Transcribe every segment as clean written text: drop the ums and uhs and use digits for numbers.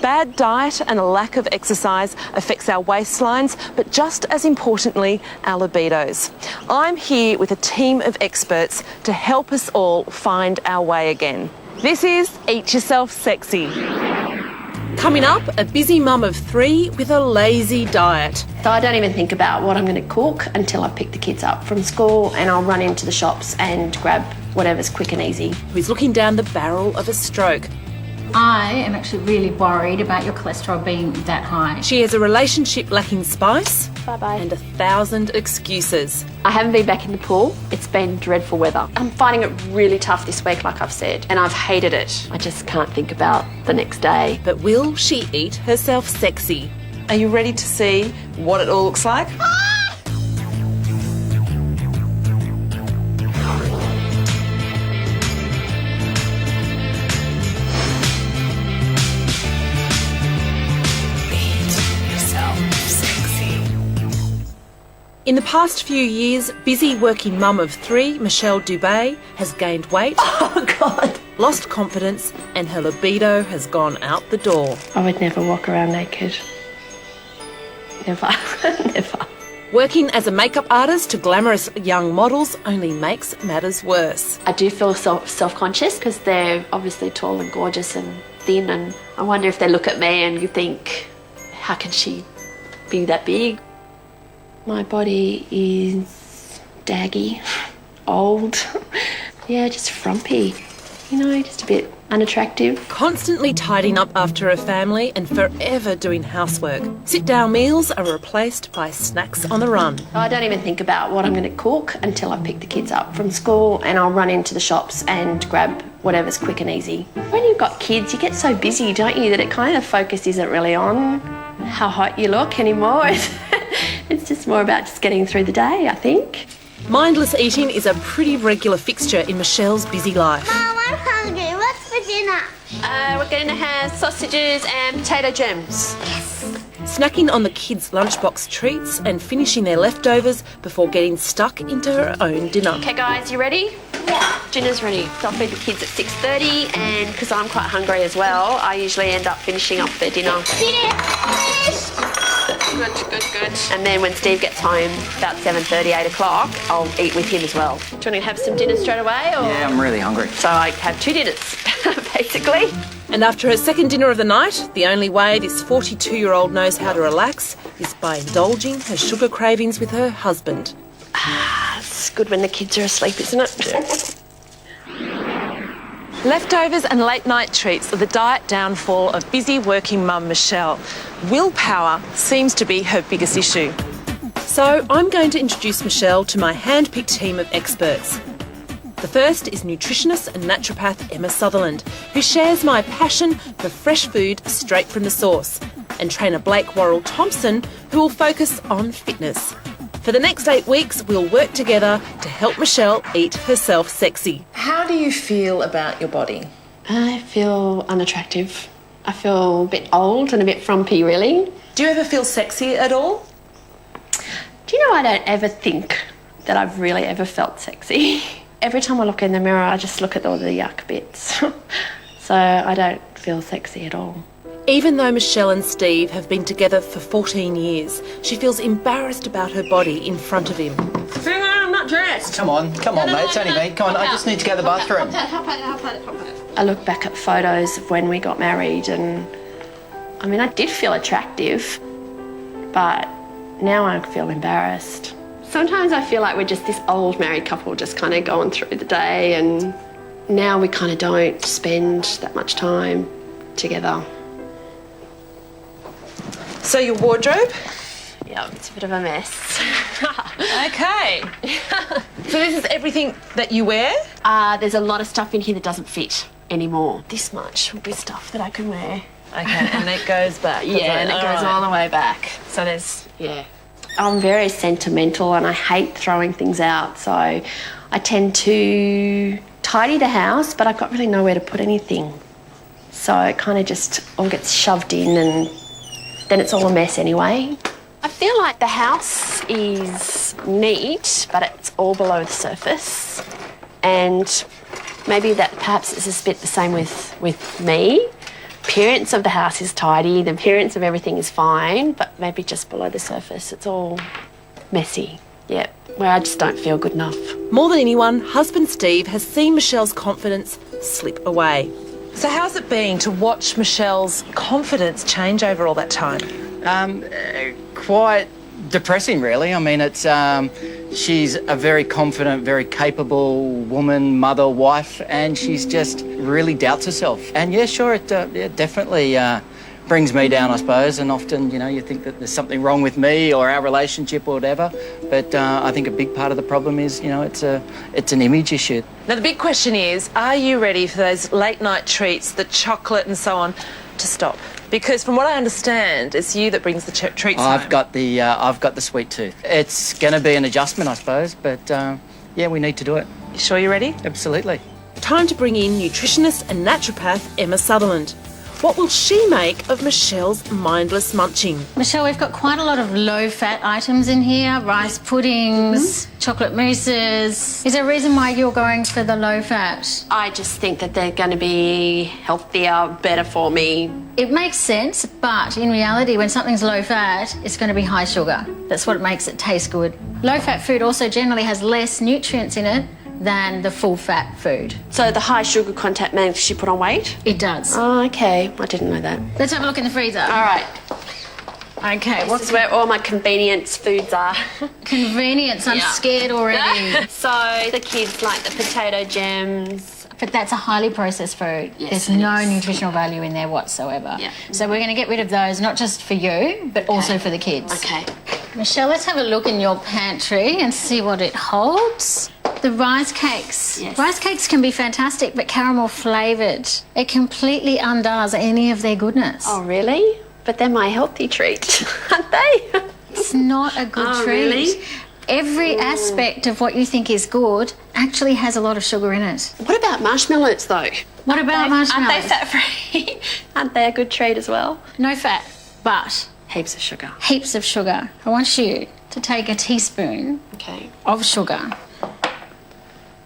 Bad diet and a lack of exercise affects our waistlines, but just as importantly, our libidos. I'm here with a team of experts to help us all find our way again. This is Eat Yourself Sexy. Coming up, a busy mum of 3 with a lazy diet. So I don't even think about what I'm going to cook until I pick the kids up from school, and I'll run into the shops and grab whatever's quick and easy. Who's looking down the barrel of a stroke. I am actually really worried about your cholesterol being that high. She has a relationship lacking spice. Bye-bye. And 1,000 excuses. I haven't been back in the pool. It's been dreadful weather. I'm finding it really tough this week, like I've said, and I've hated it. I just can't think about the next day. But will she eat herself sexy? Are you ready to see what it all looks like? In the past few years, busy working mum of 3, Michelle Dubé, has gained weight, lost confidence, and her libido has gone out the door. I would never walk around naked. Never. Never. Working as a makeup artist to glamorous young models only makes matters worse. I do feel self-conscious because they're obviously tall and gorgeous and thin, and I wonder if they look at me and you think, how can she be that big? My body is daggy, old, yeah, just frumpy, you know, just a bit unattractive. Constantly tidying up after her family and forever doing housework. Sit-down meals are replaced by snacks on the run. I don't even think about what I'm going to cook until I pick the kids up from school, and I'll run into the shops and grab whatever's quick and easy. When you've got kids, you get so busy, don't you, that it kind of focus isn't really on how hot you look anymore. It's just more about just getting through the day, I think. Mindless eating is a pretty regular fixture in Michelle's busy life. Mum, I'm hungry. What's for dinner? We're going to have sausages and potato gems. Snacking on the kids' lunchbox treats and finishing their leftovers before getting stuck into her own dinner. Okay, guys, you ready? Yeah. Dinner's ready. So I'll feed the kids at 6:30, and because I'm quite hungry as well, I usually end up finishing up their dinner. Finish. Good. And then when Steve gets home, about 7:30, 8 o'clock, I'll eat with him as well. Do you want to have some dinner straight away? Or? Yeah, I'm really hungry. So I have 2 dinners, basically. And after her second dinner of the night, the only way this 42-year-old knows how to relax is by indulging her sugar cravings with her husband. It's good when the kids are asleep, isn't it? Yeah. Leftovers and late-night treats are the diet downfall of busy working mum Michelle. Willpower seems to be her biggest issue. So I'm going to introduce Michelle to my hand-picked team of experts. The first is nutritionist and naturopath Emma Sutherland, who shares my passion for fresh food straight from the source, and trainer Blake Worrell-Thompson, who will focus on fitness. For the next 8 weeks, we'll work together to help Michelle eat herself sexy. How do you feel about your body? I feel unattractive. I feel a bit old and a bit frumpy, really. Do you ever feel sexy at all? Do you know, I don't ever think that I've really ever felt sexy. Every time I look in the mirror, I just look at all the yuck bits. So I don't feel sexy at all. Even though Michelle and Steve have been together for 14 years, she feels embarrassed about her body in front of him. Hang on, I'm not dressed. Come on, mate, it's only me. Come on, I just need to go to the bathroom. I look back at photos of when we got married, and I mean, I did feel attractive, but now I feel embarrassed. Sometimes I feel like we're just this old married couple just kind of going through the day, and now we kind of don't spend that much time together. So your wardrobe? Yeah, it's a bit of a mess. Okay. So this is everything that you wear? There's a lot of stuff in here that doesn't fit anymore. This much will be stuff that I can wear. Okay, and it goes back. Yeah, and it goes all the way back. So there's, yeah. I'm very sentimental and I hate throwing things out, so I tend to tidy the house, but I've got really nowhere to put anything. So it kind of just all gets shoved in, and then it's all a mess anyway. I feel like the house is neat, but it's all below the surface. And maybe that perhaps is a bit the same with me. appearance of the house is tidy, the appearance of everything is fine, but maybe just below the surface it's all messy. Yeah, where I just don't feel good enough. More than anyone, husband Steve has seen Michelle's confidence slip away. So how's it been to watch Michelle's confidence change over all that time? Quite depressing, really. I mean, it's she's a very confident, very capable woman, mother, wife, and she's just really doubts herself. And yeah, sure, it definitely brings me down, I suppose. And often, you know, you think that there's something wrong with me or our relationship or whatever. But I think a big part of the problem is, you know, it's an image issue. Now, the big question is, are you ready for those late night treats, the chocolate and so on, to stop? Because from what I understand, it's you that brings the treats home. I've got the sweet tooth. It's going to be an adjustment, I suppose, but yeah, we need to do it. You sure you're ready? Absolutely. Time to bring in nutritionist and naturopath Emma Sutherland. What will she make of Michelle's mindless munching? Michelle, we've got quite a lot of low-fat items in here. Rice puddings, chocolate mousses. Is there a reason why you're going for the low-fat? I just think that they're going to be healthier, better for me. It makes sense, but in reality, when something's low-fat, it's going to be high sugar. That's what makes it taste good. Low-fat food also generally has less nutrients in it than the full-fat food. So the high sugar content makes you put on weight? It does. Oh, okay. I didn't know that. Let's have a look in the freezer. All right. Okay, This is where all my convenience foods are. Convenience? I'm scared already. So the kids like the potato gems. But that's a highly processed food. Yes, There's it no is. nutritional value in there whatsoever. Yeah. So we're going to get rid of those, not just for you, but also for the kids. Okay. Michelle, let's have a look in your pantry and see what it holds. The rice cakes. Yes. Rice cakes can be fantastic, but caramel flavoured. It completely undoes any of their goodness. Oh, really? But they're my healthy treat, aren't they? It's not a good Oh, treat. really? Every aspect of what you think is good actually has a lot of sugar in it. What about marshmallows, though? What about marshmallows? Aren't they fat-free? Aren't they a good treat as well? No fat, but Heaps of sugar. heaps of sugar. I want you to take a teaspoon Okay. of sugar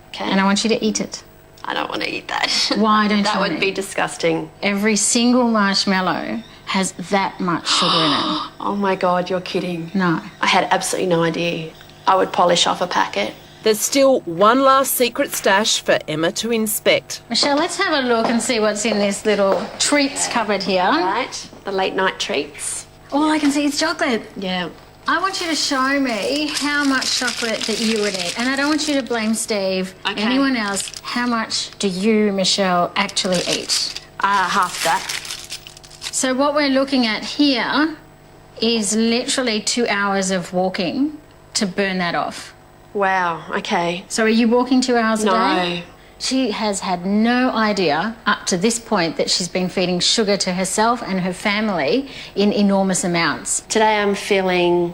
Okay. and I want you to eat it. I don't want to eat that. Why don't That you would want be it? disgusting. Every single marshmallow has that much sugar in it. Oh my God, you're kidding. No. I had absolutely no idea. I would polish off a packet. There's still one last secret stash for Emma to inspect. Michelle, let's have a look and see what's in this little treats cupboard here. Right? The late night treats. All I can see is chocolate. Yeah. I want you to show me how much chocolate that you would eat. And I don't want you to blame Steve, Okay. anyone else. How much do you, Michelle, actually eat? Half that. So what we're looking at here is literally 2 hours of walking to burn that off. Wow, okay. So are you walking 2 hours a No. day? She has had no idea up to this point that she's been feeding sugar to herself and her family in enormous amounts. Today I'm feeling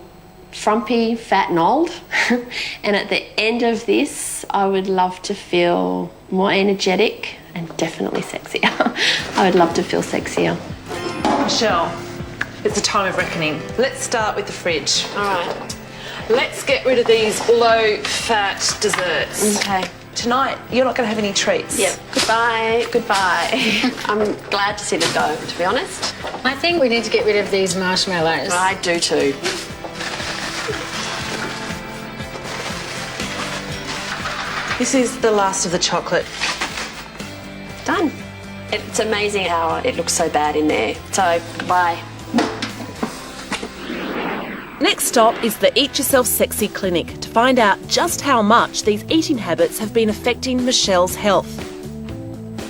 frumpy, fat and old. And at the end of this, I would love to feel more energetic and definitely sexier. I would love to feel sexier. Michelle, it's a time of reckoning. Let's start with the fridge. All right. Let's get rid of these low-fat desserts. Okay. Tonight, you're not going to have any treats. Yep. Goodbye. Goodbye. I'm glad to see them go, to be honest. I think we need to get rid of these marshmallows. I do too. This is the last of the chocolate. Done. It's amazing how it looks so bad in there. So, goodbye. Next stop is the Eat Yourself Sexy Clinic to find out just how much these eating habits have been affecting Michelle's health.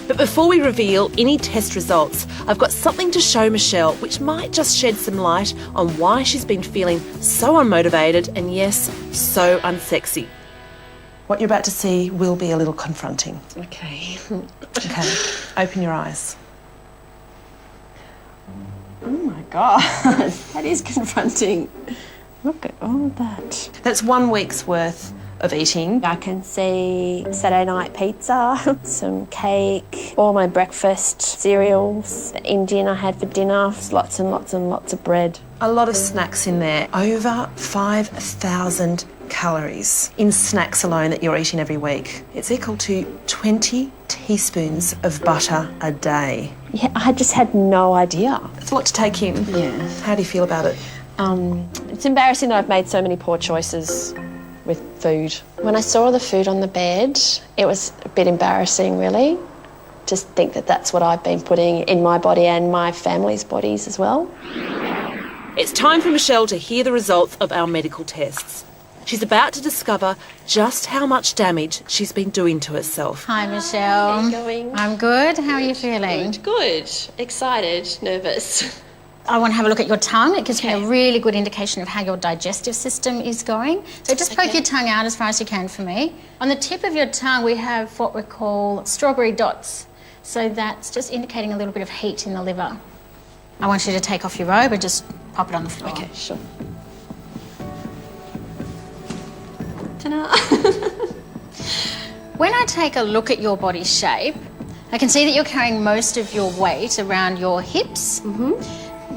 But before we reveal any test results, I've got something to show Michelle which might just shed some light on why she's been feeling so unmotivated and, yes, so unsexy. What you're about to see will be a little confronting. Okay. Okay, open your eyes. Oh my God, that is confronting. Look at all that. That's 1 week's worth of eating. I can see Saturday night pizza, some cake, all my breakfast cereals, the Indian I had for dinner, lots and lots and lots of bread. A lot of snacks in there. Over 5,000 calories in snacks alone that you're eating every week. It's equal to 20 teaspoons of butter a day. Yeah, I just had no idea. It's a lot to take in. Yeah. How do you feel about it? It's embarrassing that I've made so many poor choices with food. When I saw the food on the bed, it was a bit embarrassing, really. Just think that that's what I've been putting in my body and my family's bodies as well. It's time for Michelle to hear the results of our medical tests. She's about to discover just how much damage she's been doing to herself. Hi, Michelle. How are you going? I'm good. How are you feeling? Good. Excited. Nervous. I want to have a look at your tongue. It gives me a really good indication of how your digestive system is going. So just poke your tongue out as far as you can for me. On the tip of your tongue, we have what we call strawberry dots. So that's just indicating a little bit of heat in the liver. I want you to take off your robe and just pop it on the floor. Okay, sure. Ta-da. When I take a look at your body shape, I can see that you're carrying most of your weight around your hips.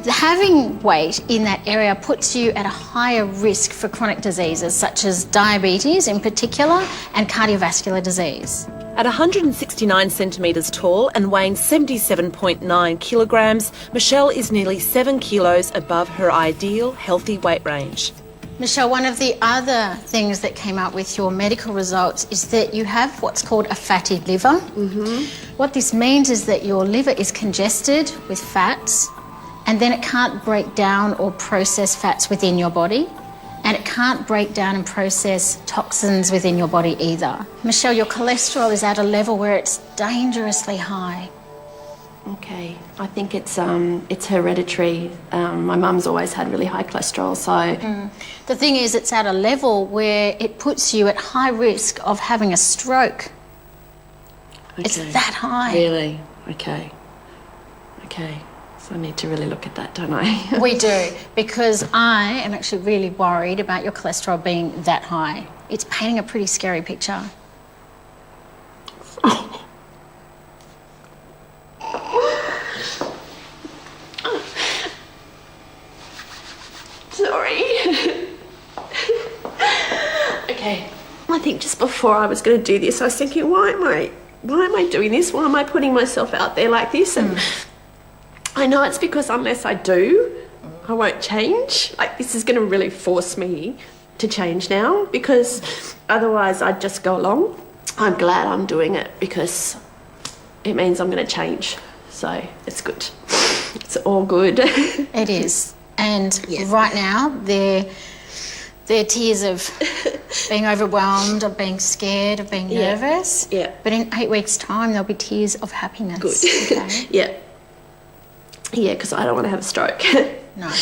Having weight in that area puts you at a higher risk for chronic diseases such as diabetes in particular and cardiovascular disease. At 169 centimetres tall and weighing 77.9 kilograms, Michelle is nearly 7 kilos above her ideal healthy weight range. Michelle, one of the other things that came up with your medical results is that you have what's called a fatty liver. What this means is that your liver is congested with fats, and then it can't break down or process fats within your body, and it can't break down and process toxins within your body either. Michelle, your cholesterol is at a level where it's dangerously high. Okay, I think it's hereditary. My mum's always had really high cholesterol, so... The thing is, it's at a level where it puts you at high risk of having a stroke. It's that high. Really? Okay. So I need to really look at that, don't I? We do, because I am actually really worried about your cholesterol being that high. It's painting a pretty scary picture. Sorry. Okay. I think just before I was going to do this, I was thinking, why am I doing this? Why am I putting myself out there like this? And I know it's because unless I do, I won't change. Like, this is going to really force me to change now, because otherwise I'd just go along. I'm glad I'm doing it because it means I'm going to change. So it's good. It's all good. It is. And right now, they're tears of being overwhelmed, of being scared, of being nervous. Yeah. But in 8 weeks' time, there'll be tears of happiness. Good. Okay? Yeah, because I don't want to have a stroke. No.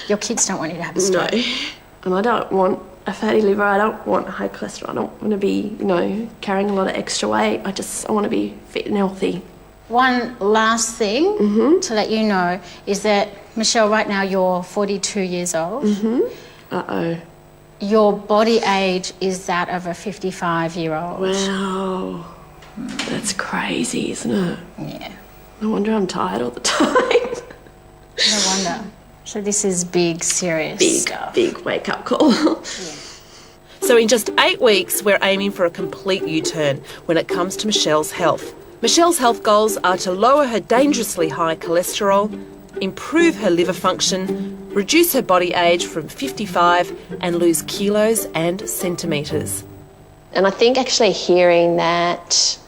Your kids don't want you to have a stroke. No. And I don't want a fatty liver. I don't want high cholesterol. I don't want to be, carrying a lot of extra weight. I want to be fit and healthy. One last thing to let you know is that, Michelle, right now you're 42 years old. Uh-oh. Your body age is that of a 55-year-old. Wow. That's crazy, isn't it? Yeah. No wonder I'm tired all the time. No wonder. So this is big, serious stuff. Big wake-up call. So in just 8 weeks, we're aiming for a complete U-turn when it comes to Michelle's health. Michelle's health goals are to lower her dangerously high cholesterol, improve her liver function, reduce her body age from 55 and lose kilos and centimetres. And I think actually hearing that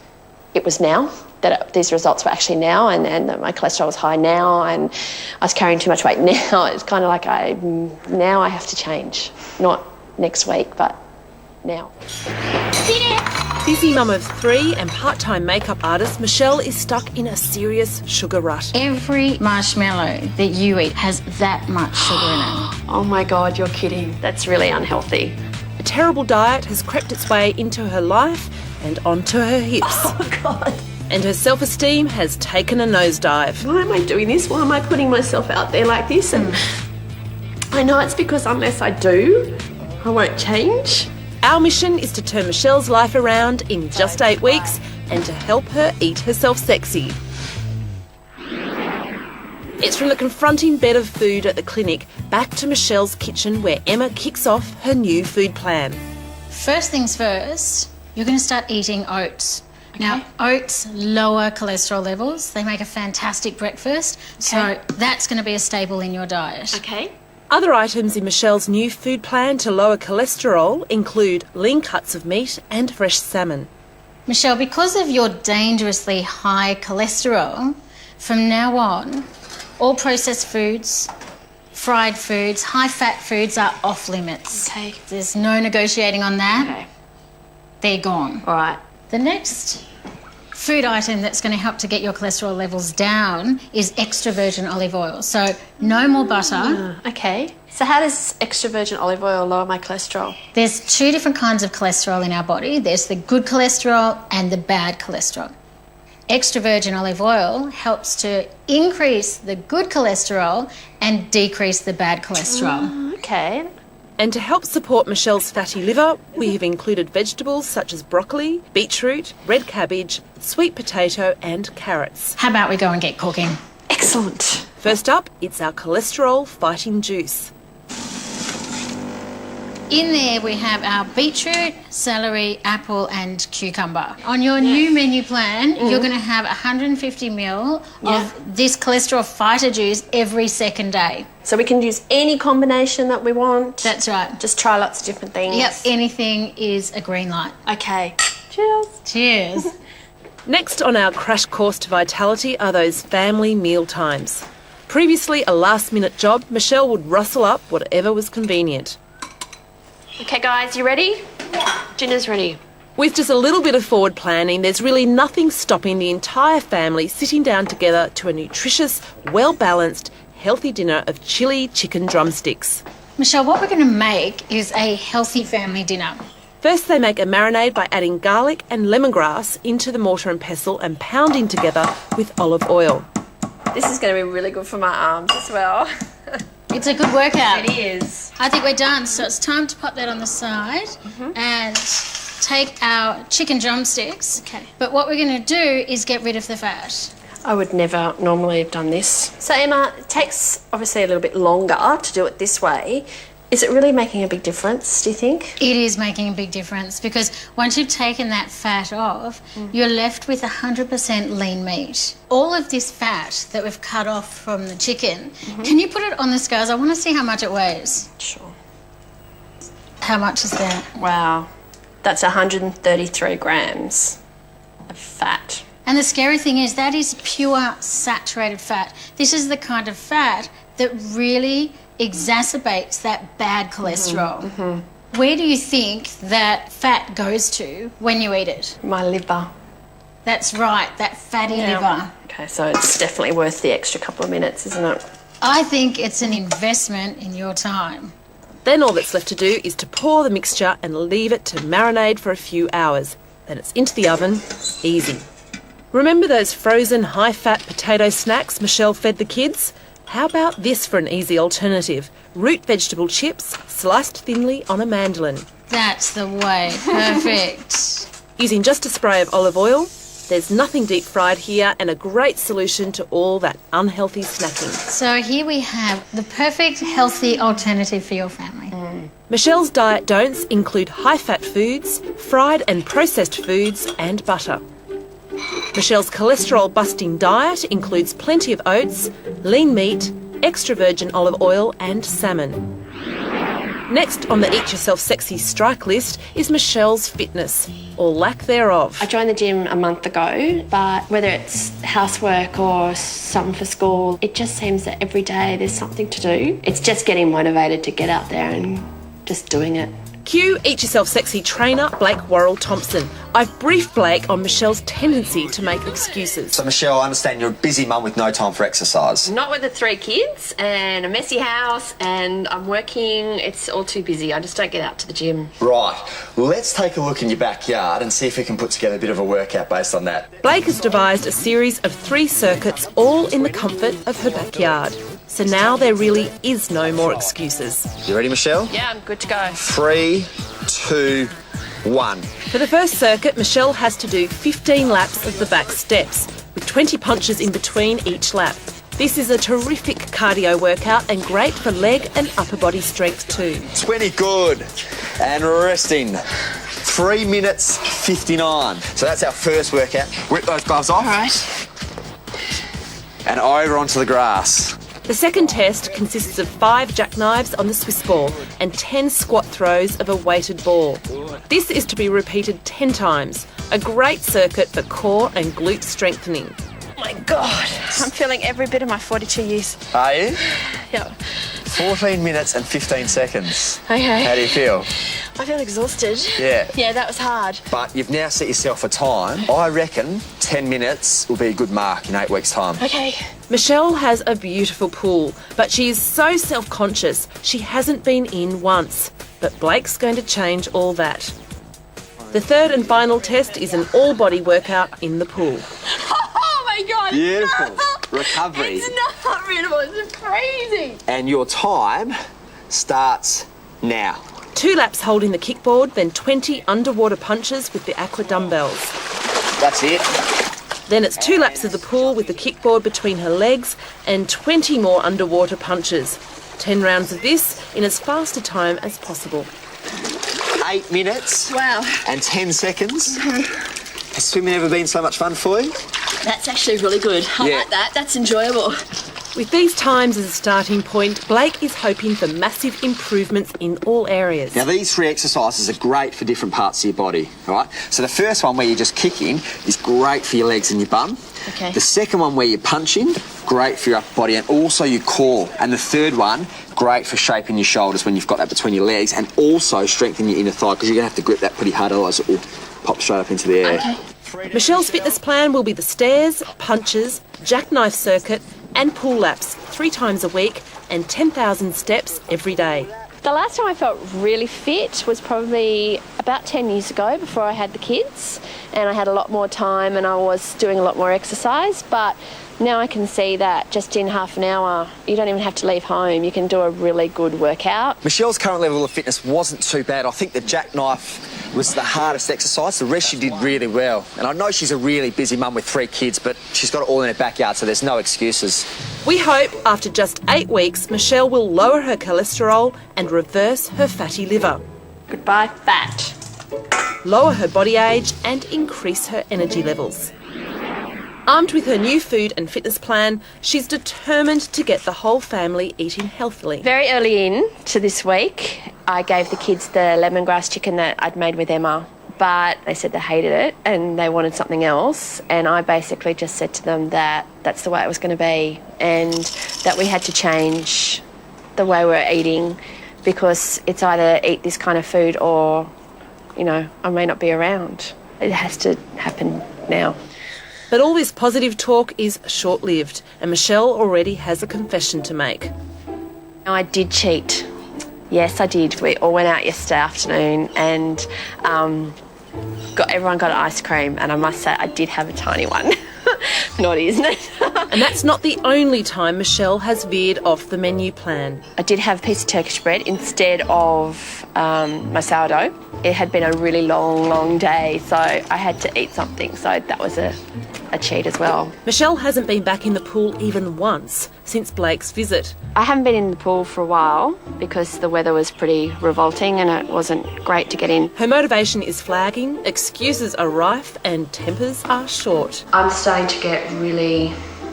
it was now, that these results were actually now, and that my cholesterol was high now, and I was carrying too much weight now, it's kind of like now I have to change. Not next week, but now. Busy mum of 3 and part-time makeup artist, Michelle is stuck in a serious sugar rut. Every marshmallow that you eat has that much sugar in it. Oh my God, you're kidding. That's really unhealthy. A terrible diet has crept its way into her life and onto her hips. Oh God. And her self-esteem has taken a nosedive. Why am I doing this? Why am I putting myself out there like this? And I know it's because unless I do, I won't change. Our mission is to turn Michelle's life around in just 8 weeks and to help her eat herself sexy. It's from the confronting bed of food at the clinic back to Michelle's kitchen where Emma kicks off her new food plan. First things first, you're going to start eating oats. Now, oats lower cholesterol levels. They make a fantastic breakfast, so that's going to be a staple in your diet. Okay. Other items in Michelle's new food plan to lower cholesterol include lean cuts of meat and fresh salmon. Michelle, because of your dangerously high cholesterol, from now on, all processed foods, fried foods, high-fat foods are off limits. Okay. There's no negotiating on that. Okay. They're gone. All right. The next food item that's going to help to get your cholesterol levels down is extra virgin olive oil. So no more butter. Okay. So how does extra virgin olive oil lower my cholesterol? There's two different kinds of cholesterol in our body. There's the good cholesterol and the bad cholesterol. Extra virgin olive oil helps to increase the good cholesterol and decrease the bad cholesterol. Okay. And to help support Michelle's fatty liver, we have included vegetables such as broccoli, beetroot, red cabbage, sweet potato and carrots. How about we go and get cooking? Excellent. First up, it's our cholesterol fighting juice. In there we have our beetroot, celery, apple and cucumber. On your new menu plan, you're going to have 150 ml of this cholesterol fighter juice every second day. So we can use any combination that we want. That's right. Just try lots of different things. Yep, anything is a green light. Okay. Cheers. Cheers. Next on our crash course to vitality are those family meal times. Previously a last-minute job, Michelle would rustle up whatever was convenient. Okay, guys, you ready? Yeah. Dinner's ready. With just a little bit of forward planning, there's really nothing stopping the entire family sitting down together to a nutritious, well-balanced, healthy dinner of chili chicken drumsticks. Michelle, what we're going to make is a healthy family dinner. First, they make a marinade by adding garlic and lemongrass into the mortar and pestle and pounding together with olive oil. This is going to be really good for my arms as well. It's a good workout. It is. I think we're done, so it's time to pop that on the side and take our chicken drumsticks. Okay. But what we're going to do is get rid of the fat. I would never normally have done this. So, Emma, it takes obviously a little bit longer to do it this way. Is it really making a big difference, do you think? It is making a big difference because once you've taken that fat off, you're left with 100% lean meat. All of this fat that we've cut off from the chicken, can you put it on the scales? I want to see how much it weighs. Sure. How much is that? Wow. That's 133 grams of fat. And the scary thing is that is pure saturated fat. This is the kind of fat that really exacerbates that bad cholesterol. Where do you think that fat goes to when you eat it? My liver. That's right, that fatty liver. Okay, so it's definitely worth the extra couple of minutes, isn't it? I think it's an investment in your time. Then all that's left to do is to pour the mixture and leave it to marinate for a few hours. Then it's into the oven, easy. Remember those frozen high-fat potato snacks Michelle fed the kids? How about this for an easy alternative? Root vegetable chips sliced thinly on a mandolin. That's the way. Perfect. Using just a spray of olive oil, there's nothing deep fried here and a great solution to all that unhealthy snacking. So here we have the perfect healthy alternative for your family. Michelle's diet don'ts include high-fat foods, fried and processed foods and butter. Michelle's cholesterol-busting diet includes plenty of oats, lean meat, extra virgin olive oil and salmon. Next on the Eat Yourself Sexy strike list is Michelle's fitness, or lack thereof. I joined the gym a month ago, but whether it's housework or something for school, it just seems that every day there's something to do. It's just getting motivated to get out there and just doing it. Cue Eat Yourself Sexy trainer Blake Worrell-Thompson. I've briefed Blake on Michelle's tendency to make excuses. So, Michelle, I understand you're a busy mum with no time for exercise. Not with the 3 kids and a messy house and I'm working. It's all too busy. I just don't get out to the gym. Right. Let's take a look in your backyard and see if we can put together a bit of a workout based on that. Blake has devised a series of 3 circuits, all in the comfort of her backyard. So now there really is no more excuses. You ready, Michelle? Yeah, I'm good to go. 3, 2, 1. For the first circuit, Michelle has to do 15 laps of the back steps, with 20 punches in between each lap. This is a terrific cardio workout and great for leg and upper body strength too. 20, good. And resting. 3 minutes 59. So that's our first workout. Whip those gloves off. All right. And over onto the grass. The second test consists of 5 jackknives on the Swiss ball and 10 squat throws of a weighted ball. This is to be repeated 10 times, a great circuit for core and glute strengthening. Oh my God, I'm feeling every bit of my 42 years. Are you? Yep. 14 minutes and 15 seconds. Okay. How do you feel? I feel exhausted. Yeah. Yeah, that was hard. But you've now set yourself a time. I reckon 10 minutes will be a good mark in 8 weeks' time. Okay. Michelle has a beautiful pool, but she is so self-conscious she hasn't been in once. But Blake's going to change all that. The third and final test is an all-body workout in the pool. Oh my God. Beautiful. Recovery. It's not beautiful, it's crazy. And your time starts now. 2 laps holding the kickboard, then 20 underwater punches with the aqua dumbbells. That's it. Then it's 2 laps of the pool with the kickboard between her legs and 20 more underwater punches. 10 rounds of this in as fast a time as possible. 8 minutes. Wow. And 10 seconds. Has swimming ever been so much fun for you? That's actually really good. I like that. That's enjoyable. With these times as a starting point, Blake is hoping for massive improvements in all areas. Now, these 3 exercises are great for different parts of your body, all right? So the first one where you're just kicking is great for your legs and your bum. Okay. The second one where you're punching, great for your upper body and also your core. And the third one, great for shaping your shoulders when you've got that between your legs and also strengthen your inner thigh because you're going to have to grip that pretty hard, otherwise it will pop straight up into the air. Okay. Michelle's fitness plan will be the stairs, punches, jackknife circuit and pool laps 3 times a week and 10,000 steps every day. The last time I felt really fit was probably about 10 years ago before I had the kids, and I had a lot more time and I was doing a lot more exercise, but now I can see that just in half an hour, you don't even have to leave home. You can do a really good workout. Michelle's current level of fitness wasn't too bad. I think the jackknife was the hardest exercise. The rest she did really well. And I know she's a really busy mum with 3 kids, but she's got it all in her backyard, so there's no excuses. We hope after just 8 weeks, Michelle will lower her cholesterol and reverse her fatty liver, Goodbye, fat. lower her body age and increase her energy levels. Armed with her new food and fitness plan, she's determined to get the whole family eating healthily. Very early in to this week, I gave the kids the lemongrass chicken that I'd made with Emma, but they said they hated it and they wanted something else, and I basically just said to them that that's the way it was going to be and that we had to change the way we're eating because it's either eat this kind of food or, you know, I may not be around. It has to happen now. But all this positive talk is short-lived, and Michelle already has a confession to make. I did cheat. Yes, I did. We all went out yesterday afternoon and everyone got an ice cream, and I must say I did have a tiny one. Naughty, isn't it? And that's not the only time Michelle has veered off the menu plan. I did have a piece of Turkish bread instead of my sourdough. It had been a really long day, so I had to eat something, so that was a cheat as well. Michelle hasn't been back in the pool even once since Blake's visit. I haven't been in the pool for a while because the weather was pretty revolting and it wasn't great to get in. Her motivation is flagging, excuses are rife and tempers are short. I'm starting to get really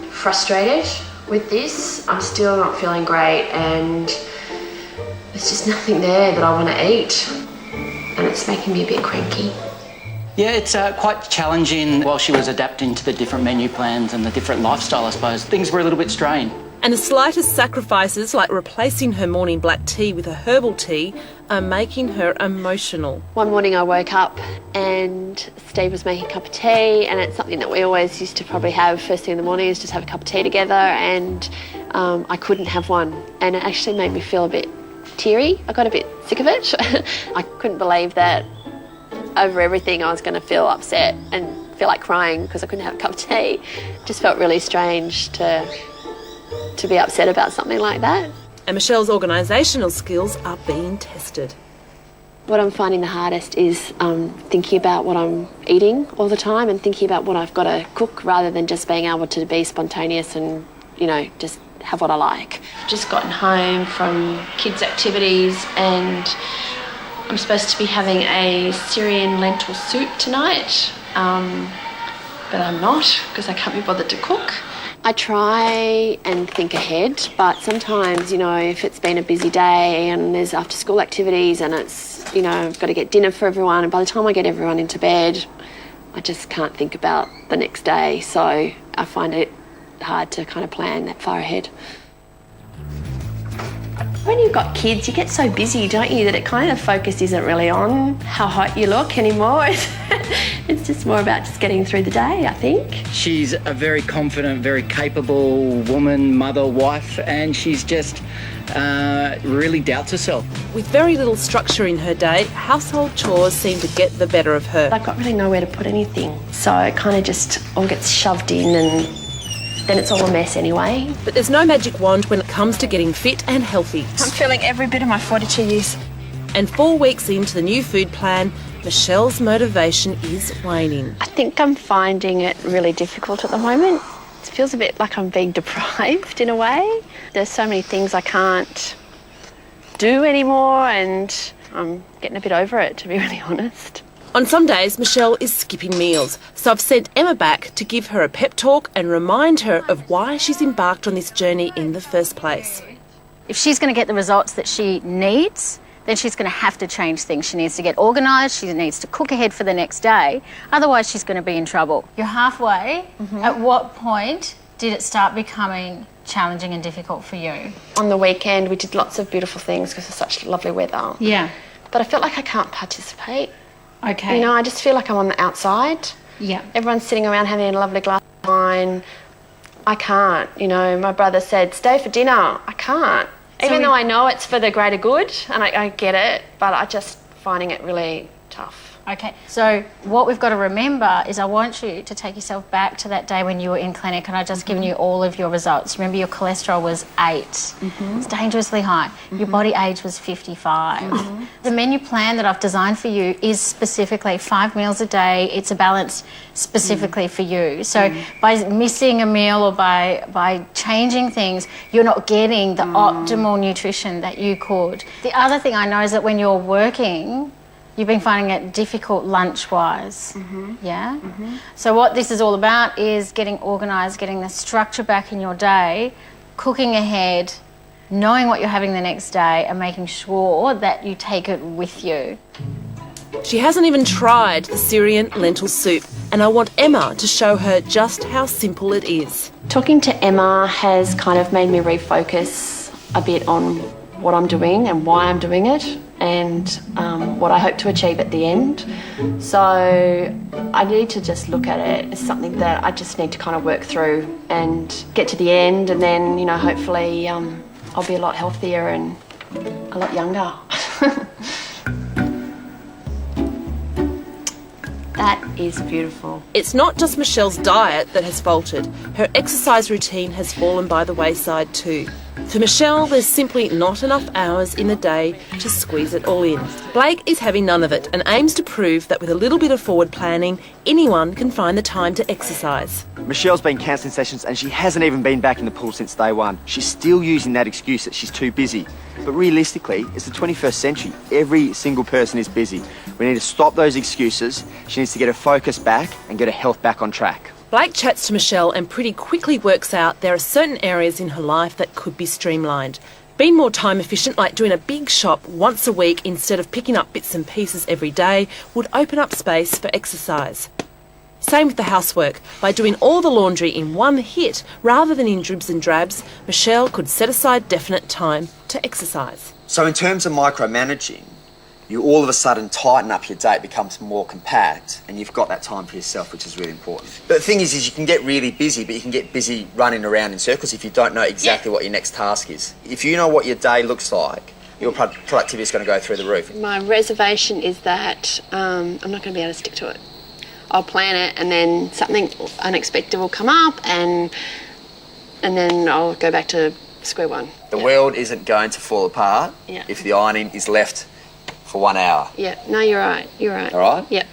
frustrated with this. I'm still not feeling great and there's just nothing there that I want to eat and it's making me a bit cranky. Yeah, it's quite challenging while she was adapting to the different menu plans and the different lifestyle, I suppose. Things were a little bit strained. And the slightest sacrifices, like replacing her morning black tea with a herbal tea, are making her emotional. One morning I woke up and Steve was making a cup of tea, and it's something that we always used to probably have first thing in the morning is just have a cup of tea together, and I couldn't have one. And it actually made me feel a bit teary. I got a bit sick of it. I couldn't believe that over everything I was going to feel upset and feel like crying because I couldn't have a cup of tea. It just felt really strange to be upset about something like that. And Michelle's organisational skills are being tested. What I'm finding the hardest is thinking about what I'm eating all the time and thinking about what I've got to cook rather than just being able to be spontaneous and, you know, just have what I like. Just gotten home from kids' activities and I'm supposed to be having a Syrian lentil soup tonight, but I'm not because I can't be bothered to cook. I try and think ahead, but sometimes, if it's been a busy day and there's after-school activities and it's, I've got to get dinner for everyone, and by the time I get everyone into bed, I just can't think about the next day, so I find it hard to kind of plan that far ahead. When you've got kids, you get so busy, don't you, that it kind of focus isn't really on how hot you look anymore. It's just more about just getting through the day, I think. She's a very confident, very capable woman, mother, wife, and she's just really doubts herself. With very little structure in her day, household chores seem to get the better of her. I've got really nowhere to put anything, so it kind of just all gets shoved in and then it's all a mess anyway. But there's no magic wand when it comes to getting fit and healthy. I'm feeling every bit of my 42 years. And 4 weeks into the new food plan, Michelle's motivation is waning. I think I'm finding it really difficult at the moment. It feels a bit like I'm being deprived in a way. There's so many things I can't do anymore and I'm getting a bit over it, to be really honest. On some days, Michelle is skipping meals, so I've sent Emma back to give her a pep talk and remind her of why she's embarked on this journey in the first place. If she's going to get the results that she needs, then she's going to have to change things. She needs to get organised, she needs to cook ahead for the next day, otherwise she's going to be in trouble. You're halfway. At what point did it start becoming challenging and difficult for you? On the weekend, we did lots of beautiful things because it's such lovely weather. Yeah. But I felt like I can't participate. Okay. I just feel like I'm on the outside. Yeah. Everyone's sitting around having a lovely glass of wine. I can't. My brother said, stay for dinner. I can't. Even though I know it's for the greater good, and I get it, but I just finding it really tough. Okay, so what we've got to remember is I want you to take yourself back to that day when you were in clinic and I'd just given you all of your results. Remember, your cholesterol was 8. It's dangerously high. Your body age was 55. The menu plan that I've designed for you is specifically 5 meals a day. It's a balance specifically for you. So by missing a meal or by changing things, you're not getting the optimal nutrition that you could. The other thing I know is that when you're working, you've been finding it difficult lunch-wise, yeah? So what this is all about is getting organised, getting the structure back in your day, cooking ahead, knowing what you're having the next day and making sure that you take it with you. She hasn't even tried the Syrian lentil soup, and I want Emma to show her just how simple it is. Talking to Emma has kind of made me refocus a bit on what I'm doing and why I'm doing it, and what I hope to achieve at the end. So I need to just look at it as something that I just need to kind of work through and get to the end, and then, hopefully I'll be a lot healthier and a lot younger. That is beautiful. It's not just Michelle's diet that has faltered. Her exercise routine has fallen by the wayside too. For Michelle, there's simply not enough hours in the day to squeeze it all in. Blake is having none of it and aims to prove that with a little bit of forward planning, anyone can find the time to exercise. Michelle's been cancelling sessions and she hasn't even been back in the pool since day one. She's still using that excuse that she's too busy. But realistically, it's the 21st century. Every single person is busy. We need to stop those excuses. She needs to get her focus back and get her health back on track. Blake chats to Michelle and pretty quickly works out there are certain areas in her life that could be streamlined. Being more time efficient, like doing a big shop once a week instead of picking up bits and pieces every day, would open up space for exercise. Same with the housework. By doing all the laundry in one hit rather than in dribs and drabs, Michelle could set aside definite time to exercise. So in terms of micromanaging, you all of a sudden tighten up your day, it becomes more compact, and you've got that time for yourself, which is really important. But the thing is you can get really busy, but you can get busy running around in circles if you don't know exactly what your next task is. If you know what your day looks like, your productivity is going to go through the roof. My reservation is that I'm not going to be able to stick to it. I'll plan it and then something unexpected will come up and then I'll go back to square one. The world isn't going to fall apart if the ironing is left for 1 hour. Yeah, no, you're right. All right? Yeah.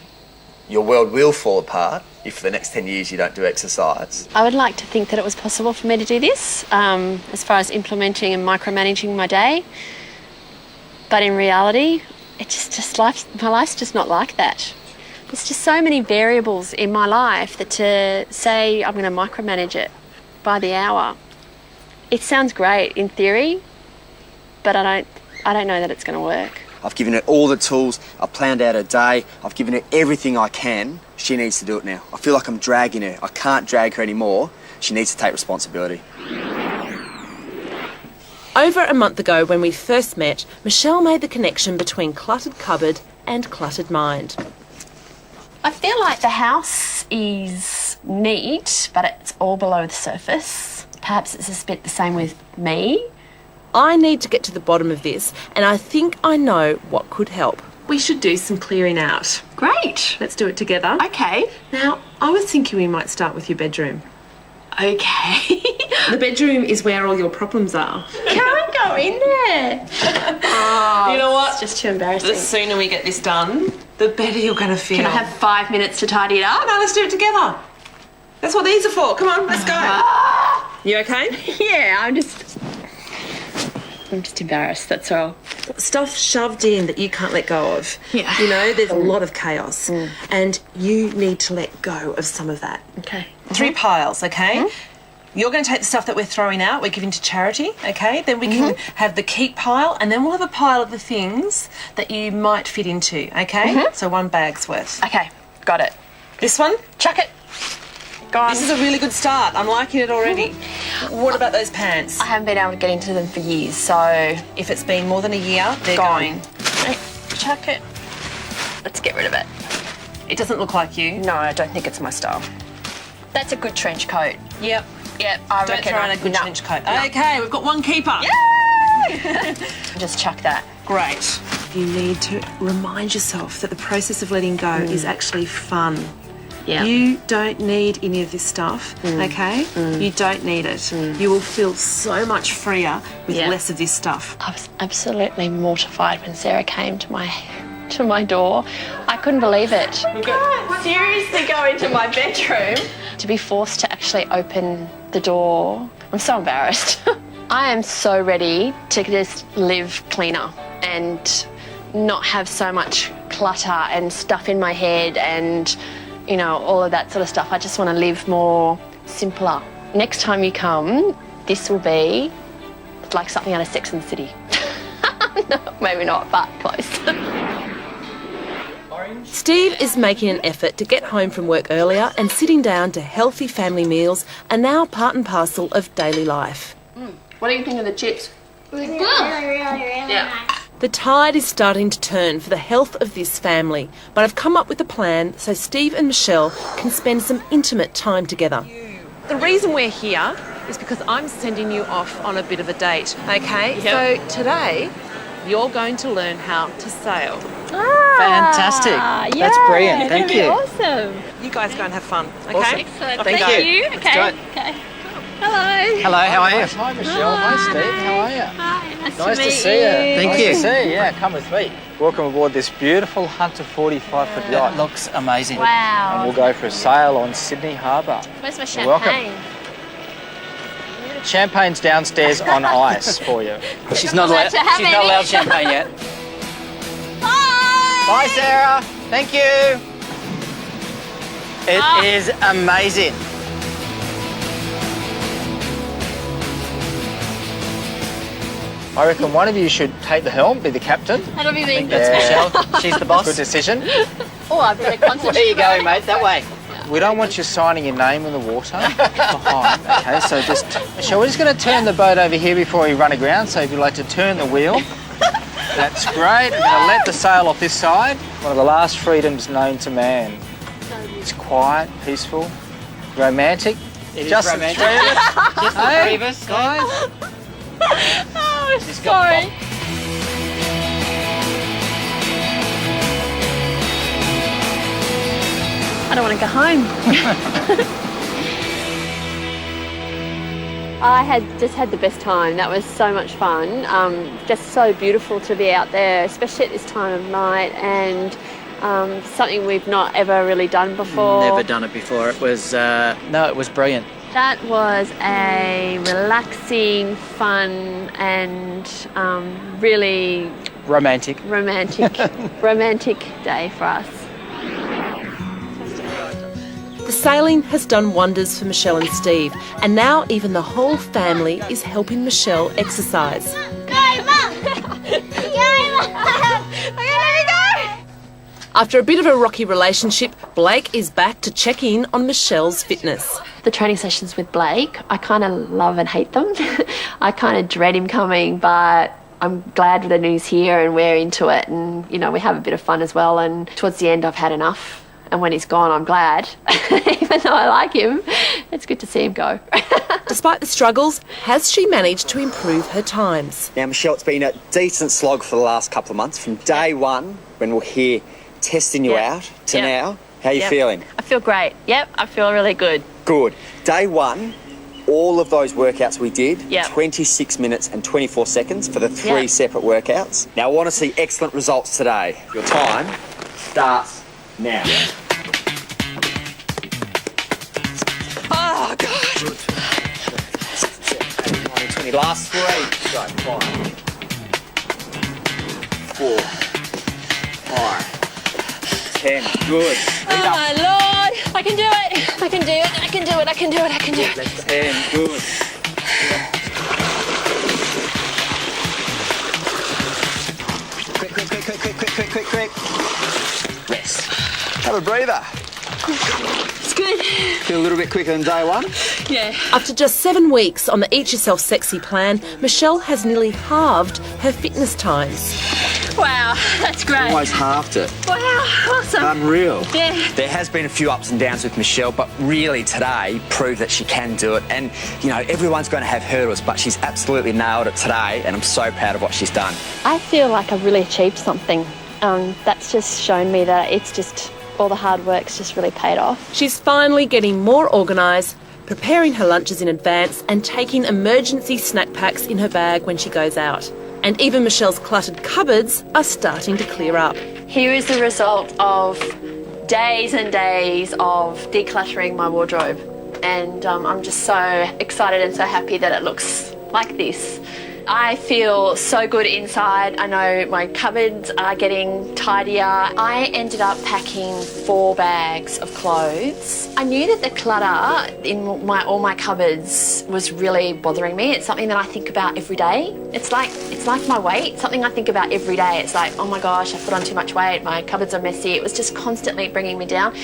Your world will fall apart if for the next 10 years you don't do exercise. I would like to think that it was possible for me to do this as far as implementing and micromanaging my day. But in reality, my life's just not like that. There's just so many variables in my life that to say I'm going to micromanage it by the hour, it sounds great in theory, but I don't know that it's going to work. I've given her all the tools, I've planned out her day, I've given her everything I can. She needs to do it now. I feel like I'm dragging her. I can't drag her anymore. She needs to take responsibility. Over a month ago when we first met, Michelle made the connection between cluttered cupboard and cluttered mind. I feel like the house is neat, but it's all below the surface. Perhaps it's a bit the same with me. I need to get to the bottom of this, and I think I know what could help. We should do some clearing out. Great. Let's do it together. Okay. Now, I was thinking we might start with your bedroom. Okay. The bedroom is where all your problems are. Can't go in there. You know what? It's just too embarrassing. The sooner we get this done, the better you're going to feel. Can I have 5 minutes to tidy it up? No, let's do it together. That's what these are for. Come on, let's go. You okay? Yeah, I'm just embarrassed, that's all. Stuff shoved in that you can't let go of. Yeah. You know, there's a lot of chaos, and you need to let go of some of that. Okay. 3 piles, okay? You're going to take the stuff that we're throwing out, we're giving to charity, okay? Then we can have the keep pile, and then we'll have a pile of the things that you might fit into, okay? So 1 bag's worth. Okay, got it. This one? Chuck it. Gone. This is a really good start. I'm liking it already. What about those pants? I haven't been able to get into them for years, so If it's been more than a year, they're Gone. going. chuck it. Let's get rid of it. It doesn't look like you. No, I don't think it's my style. That's a good trench coat. Yep. Yep, I Don't reckon. throw in a good No. trench coat. No. Okay, we've got 1 keeper. Just chuck that. Great. You need to remind yourself that the process of letting go is actually fun. Yeah. You don't need any of this stuff, okay? You don't need it. You will feel so much freer with Yeah. less of this stuff. I was absolutely mortified when Sarah came to my door. I couldn't believe it. I can't seriously go into my bedroom. To be forced to actually open the door, I'm so embarrassed. I am so ready to just live cleaner and not have so much clutter and stuff in my head and, you know, all of that sort of stuff. I just want to live more simpler. Next time you come, this will be like something out of Sex and the City. No, maybe not, but close. Steve is making an effort to get home from work earlier, and sitting down to healthy family meals are now part and parcel of daily life. What do you think of the chips? Really, really nice. The tide is starting to turn for the health of this family, but I've come up with a plan so Steve and Michelle can spend some intimate time together. The reason we're here is because I'm sending you off on a bit of a date, okay? So today, you're going to learn how to sail. Fantastic. That's brilliant. Thank you. Awesome. You guys go and have fun, okay? Awesome. Excellent. Thank you. Let's Okay. do it. Okay. Hello. Hello, how are you? Hi, Michelle. Hi, Steve. How are you? Hi. Nice to see you. Thank Nice you. to see you. Yeah, come with me. Welcome aboard this beautiful Hunter 45-foot yacht. That looks amazing. And Wow. we'll go for a sail on Sydney Harbour. Where's my You're welcome. champagne? Champagne's downstairs on ice for you. She's not allowed, to have she's not any. allowed champagne yet. Bye. Bye, Sarah. Thank you. It is amazing. I reckon one of you should take the helm, be the captain. That'll be me. That's Michelle. She's the boss. Good decision. Oh, I better concentrate. There you go, mate. That way. We don't want you signing your name in the water behind. Okay, so just Michelle, we're just going to turn the boat over here before we run aground. So if you'd like to turn the wheel, that's great. We're going to let the sail off this side. One of the last freedoms known to man. It's quiet, peaceful, romantic. It is Just romantic. the three of us. Just the Hey, three of us. guys. Oh, She's got sorry. the I don't want to go home. I had just had the best time. That was so much fun. Just so beautiful to be out there, especially at this time of night, and something we've not ever really done before. Never done it before. It was, no, it was brilliant. That was a relaxing, fun, and really Romantic. Romantic day for us. The sailing has done wonders for Michelle and Steve, and now even the whole family is helping Michelle exercise. Go, Mum! Go, Mum! After a bit of a rocky relationship, Blake is back to check in on Michelle's fitness. The training sessions with Blake, I kind of love and hate them. I kind of dread him coming, but I'm glad that he's here and we're into it, and, you know, we have a bit of fun as well, and towards the end I've had enough. And when he's gone, I'm glad. Even though I like him, it's good to see him go. Despite the struggles, has she managed to improve her times? Now, Michelle, it's been a decent slog for the last couple of months. From day one, when we're here testing you out, to now. How are you feeling? I feel great. Yep, I feel really good. Good. Day one, all of those workouts we did, 26 minutes and 24 seconds for the 3 separate workouts. Now, I want to see excellent results today. Your time starts now. Oh, God. 20. Last 3. Go, 5. 4. 5. 10. Good. Oh, my Lord. I can do it. I can do it. I can do it. I can do it. I can do it. 10. Good. Quick. Rest. Have a breather. It's good. Feel a little bit quicker than day one? Yeah. After just 7 weeks on the Eat Yourself Sexy plan, Michelle has nearly halved her fitness times. Wow, that's great. Almost halved it. Wow, awesome. Unreal. Yeah. There has been a few ups and downs with Michelle, but really today proved that she can do it. And, you know, everyone's going to have hurdles, but she's absolutely nailed it today, and I'm so proud of what she's done. I feel like I've really achieved something. That's just shown me that it's just all the hard work's just really paid off. She's finally getting more organised, preparing her lunches in advance and taking emergency snack packs in her bag when she goes out. And even Michelle's cluttered cupboards are starting to clear up. Here is the result of days and days of decluttering my wardrobe. And I'm just so excited and so happy that it looks like this. I feel so good inside. I know my cupboards are getting tidier. I ended up packing 4 bags of clothes. I knew that the clutter in all my cupboards was really bothering me. It's something that I think about every day. It's like my weight, something I think about every day. It's like, oh my gosh, I put on too much weight, my cupboards are messy. It was just constantly bringing me down.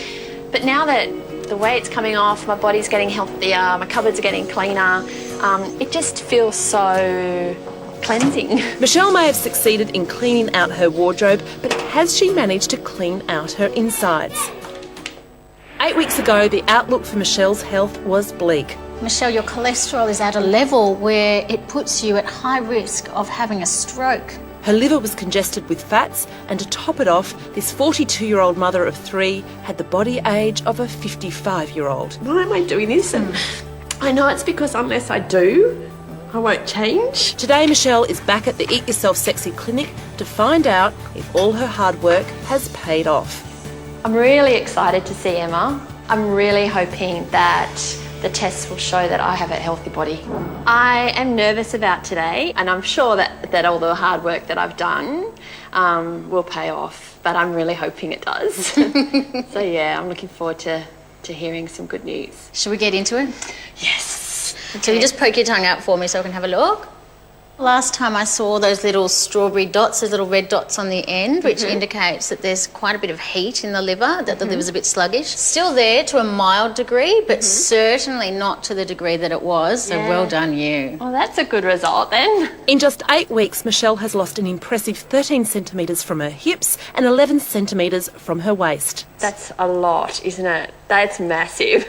But now that the weight's coming off, my body's getting healthier, my cupboards are getting cleaner, it just feels so cleansing. Michelle may have succeeded in cleaning out her wardrobe, but has she managed to clean out her insides? 8 weeks ago, the outlook for Michelle's health was bleak. Michelle, your cholesterol is at a level where it puts you at high risk of having a stroke. Her liver was congested with fats, and to top it off, this 42-year-old mother of 3 had the body age of a 55-year-old. Why am I doing this? And I know it's because unless I do, I won't change. Today, Michelle is back at the Eat Yourself Sexy clinic to find out if all her hard work has paid off. I'm really excited to see Emma. I'm really hoping that the tests will show that I have a healthy body. I am nervous about today, and I'm sure that all the hard work that I've done will pay off, but I'm really hoping it does. So yeah, I'm looking forward to hearing some good news. Should we get into it? Yes. So you just poke your tongue out for me so I can have a look. Last time I saw those little strawberry dots, those little red dots on the end, which indicates that there's quite a bit of heat in the liver, that the liver's a bit sluggish. Still there to a mild degree, but certainly not to the degree that it was, so well done you. Well, that's a good result then. In just 8 weeks, Michelle has lost an impressive 13 centimetres from her hips and 11 centimetres from her waist. That's a lot, isn't it? That's massive.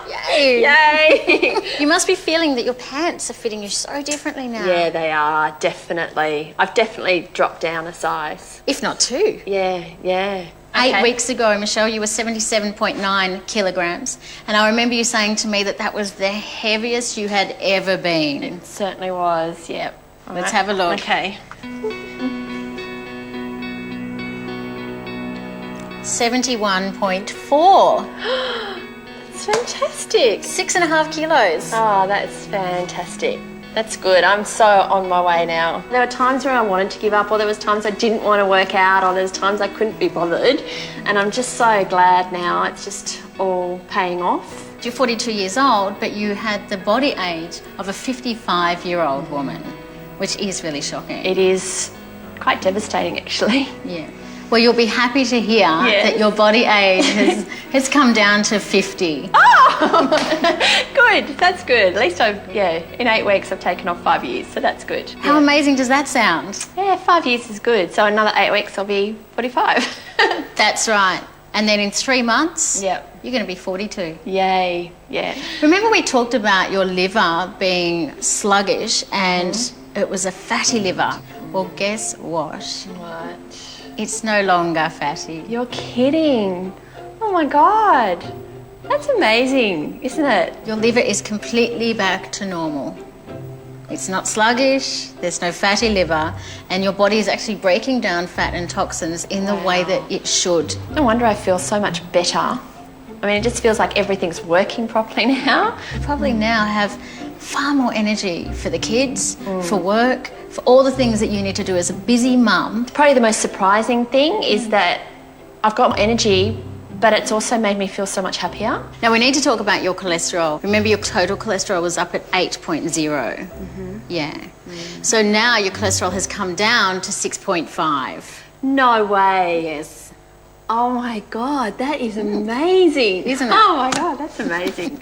Yay! Yay! You must be feeling that your pants are fitting you so differently now. Yeah, they are, definitely. I've definitely dropped down a size. If not 2. Yeah. 8 weeks ago, Michelle, you were 77.9 kilograms. And I remember you saying to me that that was the heaviest you had ever been. It certainly was, yep. Let's have a look. Okay. 71.4. It's fantastic. 6.5 kilos. Oh, that's fantastic. That's good. I'm so on my way now. There were times where I wanted to give up, or there was times I didn't want to work out, or there's times I couldn't be bothered. And I'm just so glad now. It's just all paying off. You're 42 years old, but you had the body age of a 55-year-old woman, which is really shocking. It is quite devastating, actually. Yeah. Well, you'll be happy to hear that your body age has come down to 50. Oh, good. That's good. At least in 8 weeks I've taken off 5 years, so that's good. How amazing does that sound? Yeah, 5 years is good. So another 8 weeks I'll be 45. That's right. And then in 3 months, yep, you're going to be 42. Yay, yeah. Remember we talked about your liver being sluggish and it was a fatty liver. Well, guess what? What? It's no longer fatty. You're kidding. Oh my God. That's amazing, isn't it? Your liver is completely back to normal. It's not sluggish, there's no fatty liver, and your body is actually breaking down fat and toxins in the way that it should. No wonder I feel so much better. I mean, it just feels like everything's working properly now. You probably now have far more energy for the kids, for work, for all the things that you need to do as a busy mum. Probably the most surprising thing is that I've got more energy, but it's also made me feel so much happier. Now, we need to talk about your cholesterol. Remember, your total cholesterol was up at 8.0. Yeah. So now your cholesterol has come down to 6.5. No way. Yes. Oh my God, that is amazing. Isn't it? Oh my God, that's amazing.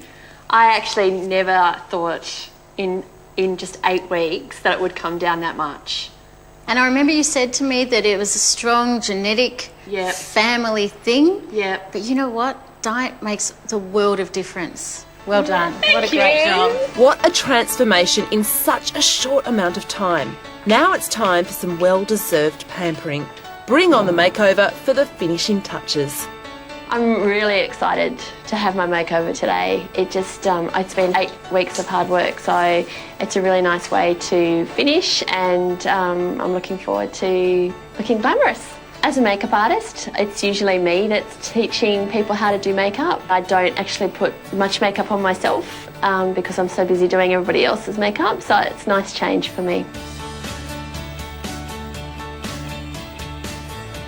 I actually never thought in just 8 weeks that it would come down that much. And I remember you said to me that it was a strong genetic family thing. Yeah. But you know what? Diet makes the world of difference. Well done. What a great job. What a transformation in such a short amount of time. Now it's time for some well-deserved pampering. Bring on the makeover for the finishing touches. I'm really excited to have my makeover today. It just, it's been 8 weeks of hard work, so it's a really nice way to finish, and I'm looking forward to looking glamorous. As a makeup artist, it's usually me that's teaching people how to do makeup. I don't actually put much makeup on myself because I'm so busy doing everybody else's makeup, so it's a nice change for me.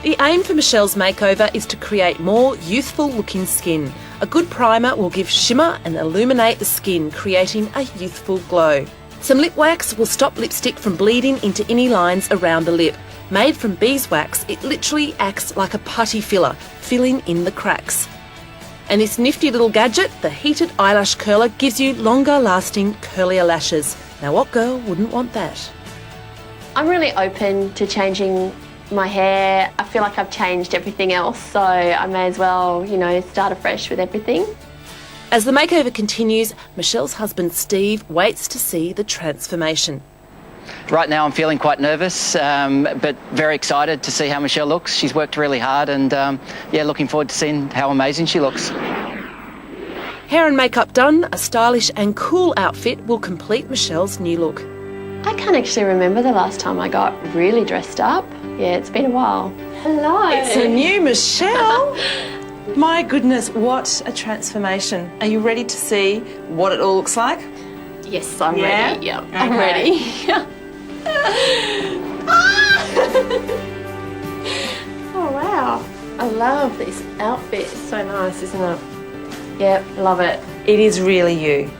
The aim for Michelle's makeover is to create more youthful-looking skin. A good primer will give shimmer and illuminate the skin, creating a youthful glow. Some lip wax will stop lipstick from bleeding into any lines around the lip. Made from beeswax, it literally acts like a putty filler, filling in the cracks. And this nifty little gadget, the heated eyelash curler, gives you longer-lasting, curlier lashes. Now, what girl wouldn't want that? I'm really open to changing my hair. I feel like I've changed everything else, so I may as well, start afresh with everything. As the makeover continues, Michelle's husband Steve waits to see the transformation. Right now I'm feeling quite nervous, but very excited to see how Michelle looks. She's worked really hard and, looking forward to seeing how amazing she looks. Hair and makeup done, a stylish and cool outfit will complete Michelle's new look. I can't actually remember the last time I got really dressed up. Yeah, it's been a while. Hello. It's a new Michelle. My goodness, what a transformation. Are you ready to see what it all looks like? Yes, I'm ready. Yeah, okay. I'm ready. Oh, wow. I love this outfit. It's so nice, isn't it? Yeah, love it. It is really you.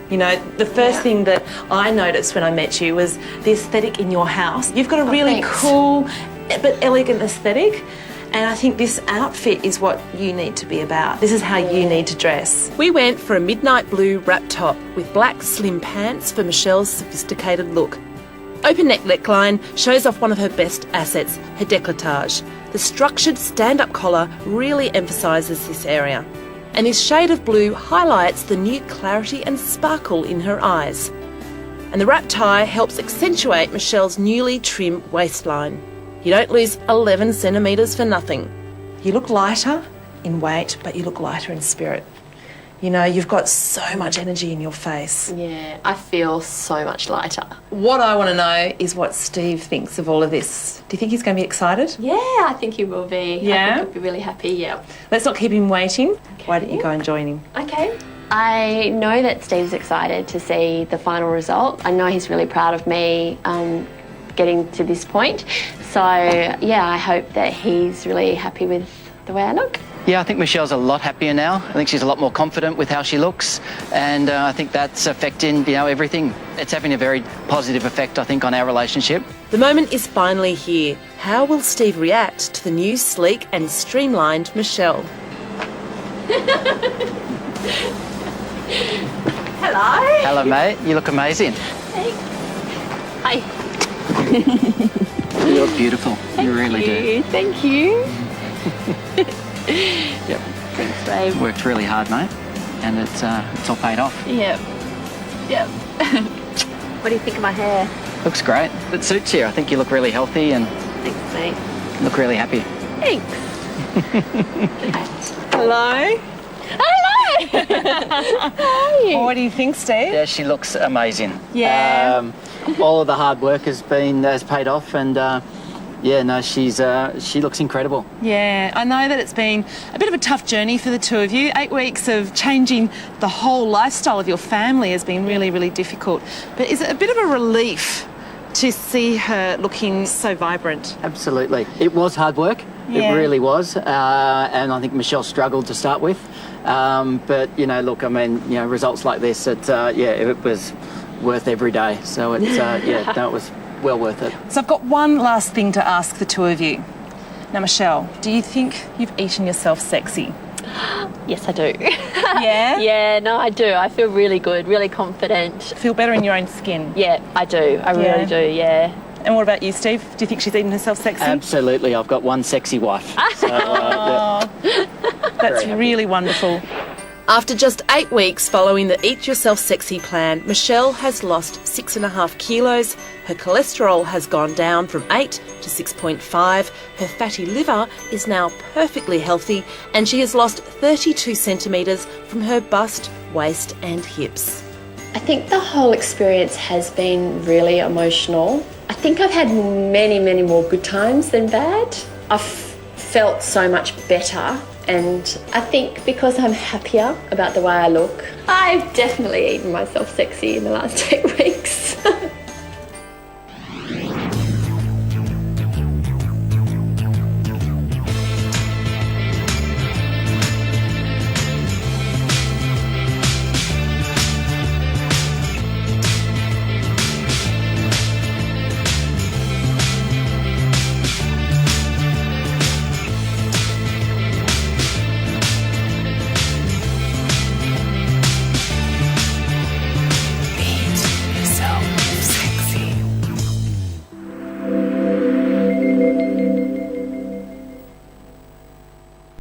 The first thing that I noticed when I met you was the aesthetic in your house. You've got a really cool but elegant aesthetic, and I think this outfit is what you need to be about. This is how you need to dress. We went for a midnight blue wrap top with black slim pants for Michelle's sophisticated look. Open neck neckline shows off one of her best assets, her décolletage. The structured stand-up collar really emphasises this area. And this shade of blue highlights the new clarity and sparkle in her eyes. And the wrap tie helps accentuate Michelle's newly trim waistline. You don't lose 11 centimetres for nothing. You look lighter in weight, but you look lighter in spirit. You've got so much energy in your face. Yeah, I feel so much lighter. What I want to know is what Steve thinks of all of this. Do you think he's going to be excited? Yeah, I think he will be. Yeah? I think he'll be really happy, yeah. Let's not keep him waiting. Okay. Why don't you go and join him? Okay. I know that Steve's excited to see the final result. I know he's really proud of me getting to this point. So, yeah, I hope that he's really happy with the way I look. Yeah, I think Michelle's a lot happier now. I think she's a lot more confident with how she looks, and I think that's affecting, everything. It's having a very positive effect, I think, on our relationship. The moment is finally here. How will Steve react to the new, sleek and streamlined Michelle? Hello. Hello, mate. You look amazing. Thanks. Hi. You look beautiful. You really do. Thank you. Yep. Thanks, babe. Worked really hard, mate, and it's all paid off. Yep. What do you think of my hair? Looks great. It suits you. I think you look really healthy and Thanks, mate. look really happy. Thanks. Hello. Hello. What do you think, Steve? Yeah, she looks amazing. Yeah. All of the hard work has paid off, and she looks incredible. Yeah, I know that it's been a bit of a tough journey for the two of you. 8 weeks of changing the whole lifestyle of your family has been really, really difficult. But is it a bit of a relief to see her looking so vibrant? Absolutely. It was hard work. Yeah. It really was. And I think Michelle struggled to start with. But, look, results like this, it was worth every day. So, it was well worth it. So I've got one last thing to ask the two of you. Now, Michelle, do you think you've eaten yourself sexy? Yes, I do. Yeah? Yeah, no, I do. I feel really good, really confident. Feel better in your own skin? Yeah, I do. I really do, yeah. And what about you, Steve? Do you think she's eaten herself sexy? Absolutely. I've got one sexy wife. So, That's really wonderful. After just 8 weeks following the Eat Yourself Sexy plan, Michelle has lost 6.5 kilos, her cholesterol has gone down from 8 to 6.5, her fatty liver is now perfectly healthy, and she has lost 32 centimetres from her bust, waist and hips. I think the whole experience has been really emotional. I think I've had many, many more good times than bad. I've felt so much better. And I think because I'm happier about the way I look, I've definitely eaten myself sexy in the last 8 weeks.